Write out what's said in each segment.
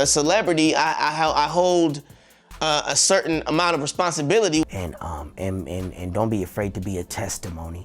A celebrity, I hold a certain amount of responsibility. And don't be afraid to be a testimony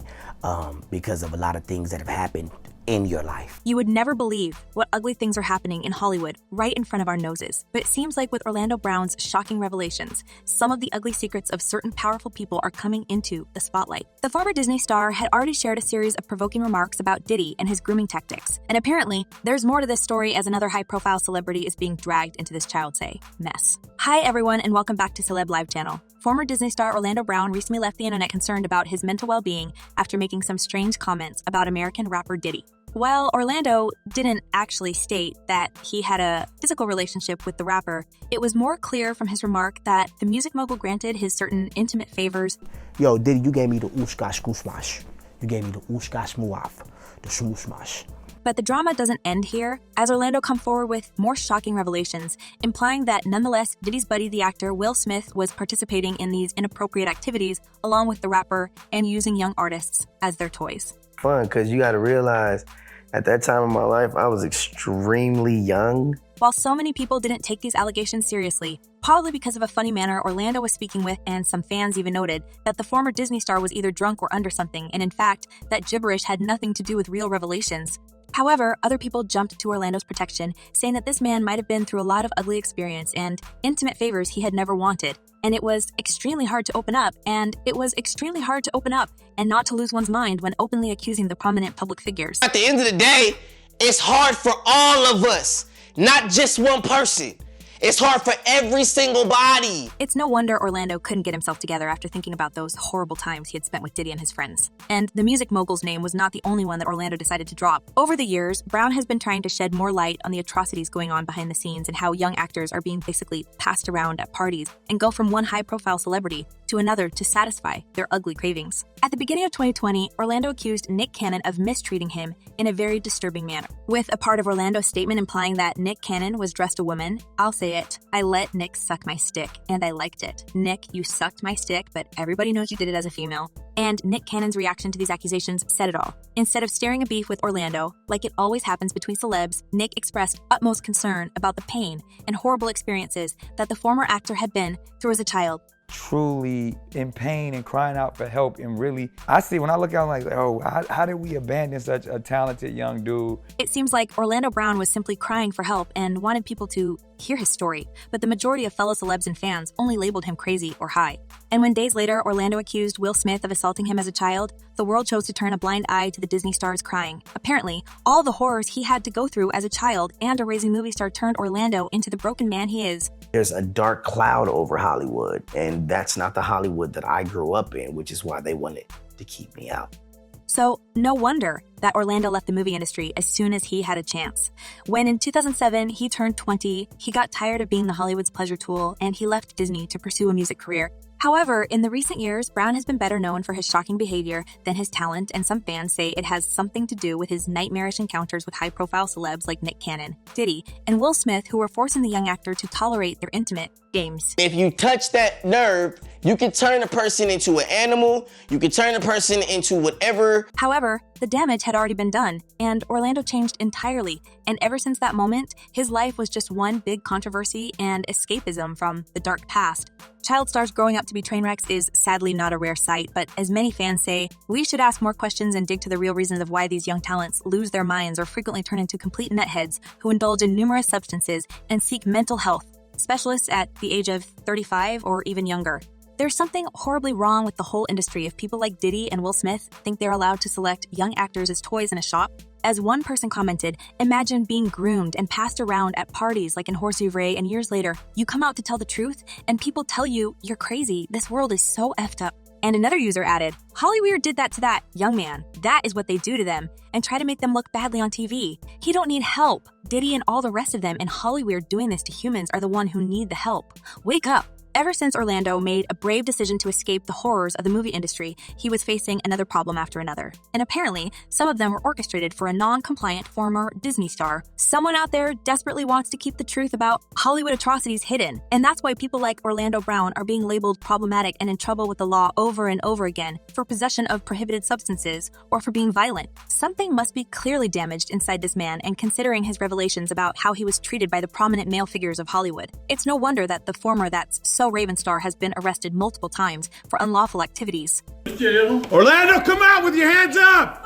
because of a lot of things that have happened in your life. You would never believe what ugly things are happening in Hollywood right in front of our noses. But it seems like with Orlando Brown's shocking revelations, some of the ugly secrets of certain powerful people are coming into the spotlight. The former Disney star had already shared a series of provoking remarks about Diddy and his grooming tactics. And apparently, there's more to this story as another high-profile celebrity is being dragged into this child's mess. Hi everyone, and welcome back to Celeb Live Channel. Former Disney star Orlando Brown recently left the internet concerned about his mental well-being after making some strange comments about American rapper Diddy. While Orlando didn't actually state that he had a physical relationship with the rapper, it was more clear from his remark that the music mogul granted his certain intimate favors. Yo, Diddy, you gave me the ooshka skooshmash. You gave me the ooshka smooaf, the smooshmash. But the drama doesn't end here, as Orlando come forward with more shocking revelations, implying that nonetheless, Diddy's buddy, the actor Will Smith, was participating in these inappropriate activities along with the rapper and using young artists as their toys. Fun, because you got to realize, at that time of my life, I was extremely young. While so many people didn't take these allegations seriously, probably because of a funny manner Orlando was speaking with, and some fans even noted that the former Disney star was either drunk or under something, and in fact, that gibberish had nothing to do with real revelations. However, other people jumped to Orlando's protection, saying that this man might have been through a lot of ugly experience and intimate favors he had never wanted. And it was extremely hard to open up, and not to lose one's mind when openly accusing the prominent public figures. At the end of the day, it's hard for all of us, not just one person. It's hard for every single body. It's no wonder Orlando couldn't get himself together after thinking about those horrible times he had spent with Diddy and his friends. And the music mogul's name was not the only one that Orlando decided to drop. Over the years, Brown has been trying to shed more light on the atrocities going on behind the scenes and how young actors are being basically passed around at parties and go from one high-profile celebrity to another to satisfy their ugly cravings. At the beginning of 2020, Orlando accused Nick Cannon of mistreating him in a very disturbing manner, with a part of Orlando's statement implying that Nick Cannon was dressed a woman. I'll say it. I let Nick suck my stick, and I liked it. Nick, you sucked my stick, but everybody knows you did it as a female. And Nick Cannon's reaction to these accusations said it all. Instead of staring a beef with Orlando, like it always happens between celebs, Nick expressed utmost concern about the pain and horrible experiences that the former actor had been through as a child. Truly in pain and crying out for help, and really, when I look out, I'm like, oh, how did we abandon such a talented young dude? It seems like Orlando Brown was simply crying for help and wanted people to hear his story, but the majority of fellow celebs and fans only labeled him crazy or high. And when days later Orlando accused Will Smith of assaulting him as a child, the world chose to turn a blind eye to the Disney star's crying. Apparently, all the horrors he had to go through as a child and a raising movie star turned Orlando into the broken man he is. There's a dark cloud over Hollywood, and that's not the Hollywood that I grew up in, which is why they wanted to keep me out. So, no wonder that Orlando left the movie industry as soon as he had a chance. When in 2007 he turned 20, he got tired of being the Hollywood's pleasure tool, and he left Disney to pursue a music career. However, in the recent years, Brown has been better known for his shocking behavior than his talent, and some fans say it has something to do with his nightmarish encounters with high-profile celebs like Nick Cannon, Diddy, and Will Smith, who were forcing the young actor to tolerate their intimate games. If you touch that nerve, you can turn a person into an animal, you can turn a person into whatever. However, the damage had already been done, and Orlando changed entirely, and ever since that moment, his life was just one big controversy and escapism from the dark past. Child stars growing up to be train wrecks is sadly not a rare sight, but as many fans say, we should ask more questions and dig to the real reasons of why these young talents lose their minds or frequently turn into complete nutheads who indulge in numerous substances and seek mental health specialists at the age of 35 or even younger. There's something horribly wrong with the whole industry if people like Diddy and Will Smith think they're allowed to select young actors as toys in a shop. As one person commented, imagine being groomed and passed around at parties like in Horsey and years later, you come out to tell the truth and people tell you you're crazy. This world is so effed up. And another user added, Hollyweird did that to that young man. That is what they do to them and try to make them look badly on TV. He don't need help. Diddy and all the rest of them in Hollyweird doing this to humans are the one who need the help. Wake up. Ever since Orlando made a brave decision to escape the horrors of the movie industry, he was facing another problem after another. And apparently, some of them were orchestrated for a non-compliant former Disney star. Someone out there desperately wants to keep the truth about Hollywood atrocities hidden. And that's why people like Orlando Brown are being labeled problematic and in trouble with the law over and over again for possession of prohibited substances or for being violent. Something must be clearly damaged inside this man, and considering his revelations about how he was treated by the prominent male figures of Hollywood, it's no wonder that the former That's So Raven star has been arrested multiple times for unlawful activities. Orlando, come out with your hands up!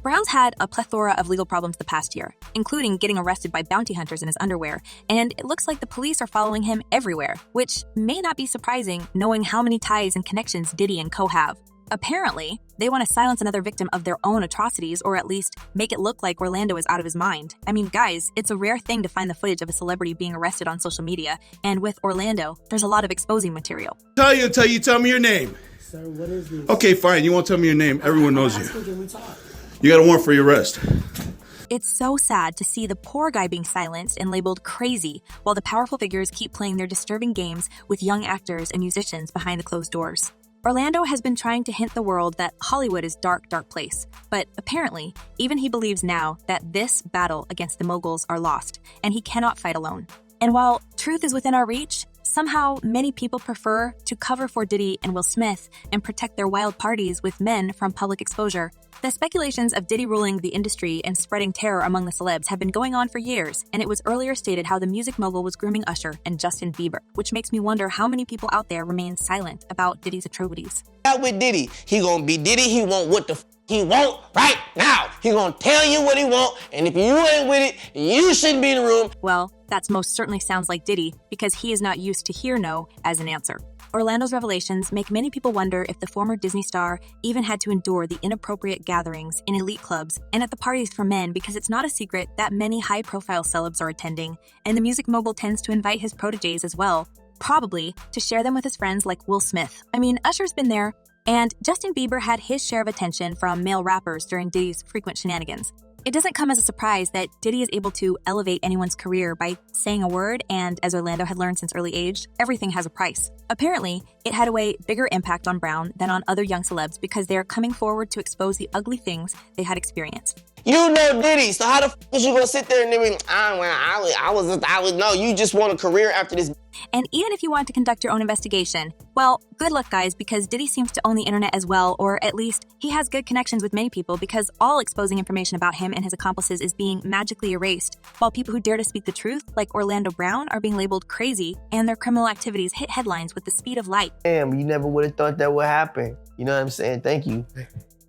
Brown's had a plethora of legal problems the past year, including getting arrested by bounty hunters in his underwear, and it looks like the police are following him everywhere, which may not be surprising knowing how many ties and connections Diddy and co have. Apparently, they want to silence another victim of their own atrocities, or at least make it look like Orlando is out of his mind. I mean, guys, it's a rare thing to find the footage of a celebrity being arrested on social media, and with Orlando, there's a lot of exposing material. Tell you until you tell me your name. Sir, what is this? Okay, fine. You won't tell me your name. Everyone knows you. Can we talk? You got a warrant for your arrest. It's so sad to see the poor guy being silenced and labeled crazy, while the powerful figures keep playing their disturbing games with young actors and musicians behind the closed doors. Orlando has been trying to hint the world that Hollywood is dark, dark place, but apparently, even he believes now that this battle against the moguls are lost, and he cannot fight alone. And while truth is within our reach, somehow many people prefer to cover for Diddy and Will Smith and protect their wild parties with men from public exposure. The speculations of Diddy ruling the industry and spreading terror among the celebs have been going on for years, and it was earlier stated how the music mogul was grooming Usher and Justin Bieber, which makes me wonder how many people out there remain silent about Diddy's atrocities. Out with Diddy, he gonna be Diddy. He want what the he want right now. He gonna tell you what he want, and if you ain't with it, you shouldn't be in the room. Well, that most certainly sounds like Diddy, because he is not used to hear no as an answer. Orlando's revelations make many people wonder if the former Disney star even had to endure the inappropriate gatherings in elite clubs and at the parties for men, because it's not a secret that many high-profile celebs are attending, and the music mogul tends to invite his proteges as well, probably to share them with his friends like Will Smith. I mean, Usher's been there, and Justin Bieber had his share of attention from male rappers during Diddy's frequent shenanigans. It doesn't come as a surprise that Diddy is able to elevate anyone's career by saying a word, and as Orlando had learned since early age, everything has a price. Apparently, it had a way bigger impact on Brown than on other young celebs because they're coming forward to expose the ugly things they had experienced. You know Diddy, so how the f is you gonna sit there and be, I was no, you just want a career after this. And even if you want to conduct your own investigation, well, good luck, guys, because Diddy seems to own the internet as well, or at least he has good connections with many people, because all exposing information about him and his accomplices is being magically erased, while people who dare to speak the truth, like Orlando Brown, are being labeled crazy, and their criminal activities hit headlines with the speed of light. Damn, you never would have thought that would happen. You know what I'm saying? Thank you.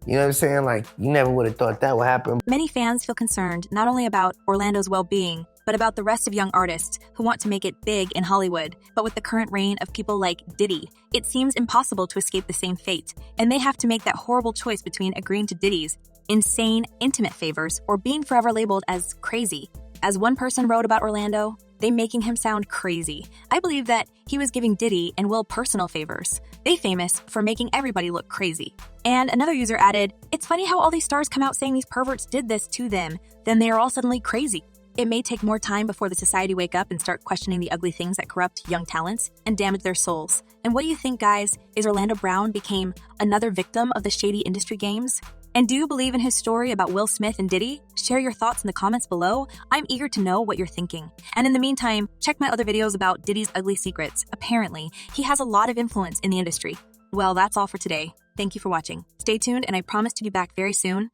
You know what I'm saying? Like, you never would have thought that would happen. Many fans feel concerned not only about Orlando's well-being, but about the rest of young artists who want to make it big in Hollywood. But with the current reign of people like Diddy, it seems impossible to escape the same fate, and they have to make that horrible choice between agreeing to Diddy's insane, intimate favors or being forever labeled as crazy. As one person wrote about Orlando, they making him sound crazy. I believe that he was giving Diddy and Will personal favors. They famous for making everybody look crazy. And another user added, "It's funny how all these stars come out saying these perverts did this to them, then they are all suddenly crazy." It may take more time before the society wake up and start questioning the ugly things that corrupt young talents and damage their souls. And what do you think, guys? Is Orlando Brown became another victim of the shady industry games? And do you believe in his story about Will Smith and Diddy? Share your thoughts in the comments below. I'm eager to know what you're thinking. And in the meantime, check my other videos about Diddy's ugly secrets. Apparently, he has a lot of influence in the industry. Well, that's all for today. Thank you for watching. Stay tuned, and I promise to be back very soon